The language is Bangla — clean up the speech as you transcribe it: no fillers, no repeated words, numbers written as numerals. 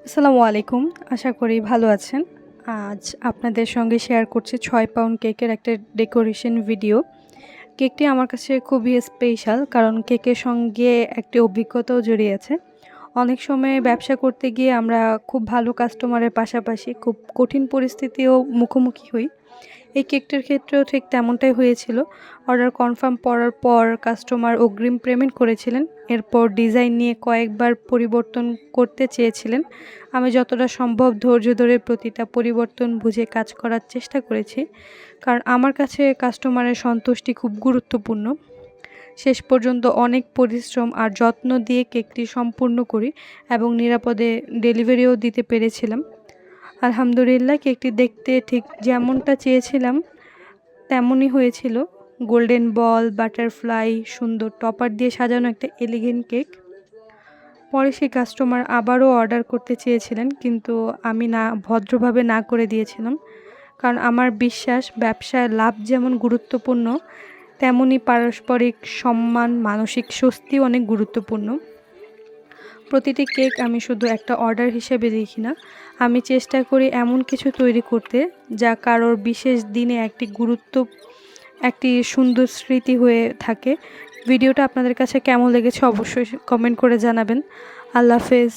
আসসালামু আলাইকুম। আশা করি ভালো আছেন। আজ আপনাদের সঙ্গে শেয়ার করছি ৬ পাউন্ড কেকের একটা ডেকোরেশন ভিডিও। কেকটি আমার কাছে খুবই স্পেশাল কারণ কেকের সঙ্গে একটি অভিজ্ঞতাও জড়িয়ে আছে। অনেক সময় ব্যবসা করতে গিয়ে আমরা খুব ভালো কাস্টমারের পাশাপাশি খুব কঠিন পরিস্থিতিও মুখোমুখি হই। এই কেকটার ক্ষেত্রেও ঠিক তেমনটাই হয়েছিল। অর্ডার কনফার্ম করার পর কাস্টমার অগ্রিম পেমেন্ট করেছিলেন। এরপর ডিজাইন নিয়ে কয়েকবার পরিবর্তন করতে চেয়েছিলেন। আমি যতটা সম্ভব ধৈর্য ধরে প্রতিটা পরিবর্তন বুঝে কাজ করার চেষ্টা করেছি। কারণ আমার কাছে কাস্টমারের সন্তুষ্টি খুব গুরুত্বপূর্ণ। শেষ পর্যন্ত অনেক পরিশ্রম আর যত্ন দিয়ে কেকটি সম্পূর্ণ করি এবং নিরাপদে ডেলিভারিও দিতে পেরেছিলাম। আলহামদুলিল্লাহ, কেকটি দেখতে ঠিক যেমনটা চেয়েছিলাম তেমনই হয়েছিল। গোল্ডেন বল, বাটারফ্লাই, সুন্দর টপার দিয়ে সাজানো একটা এলিগেন্ট কেক। পরে সেই কাস্টমার আবারও অর্ডার করতে চেয়েছিলেন, কিন্তু আমি ভদ্রভাবে না করে দিয়েছিলাম। কারণ আমার বিশ্বাস ব্যবসায় লাভ যেমন গুরুত্বপূর্ণ, তেমনই পারস্পরিক সম্মান, মানসিক স্বস্তিও অনেক গুরুত্বপূর্ণ। প্রতিটি কেক আমি শুধু একটা অর্ডার হিসেবে দেখি না, আমি চেষ্টা করি এমন কিছু তৈরি করতে যা কারোর বিশেষ দিনে একটি সুন্দর স্মৃতি হয়ে থাকে। ভিডিওটা আপনাদের কাছে কেমন লেগেছে অবশ্যই কমেন্ট করে জানাবেন। আল্লাহ হাফেজ।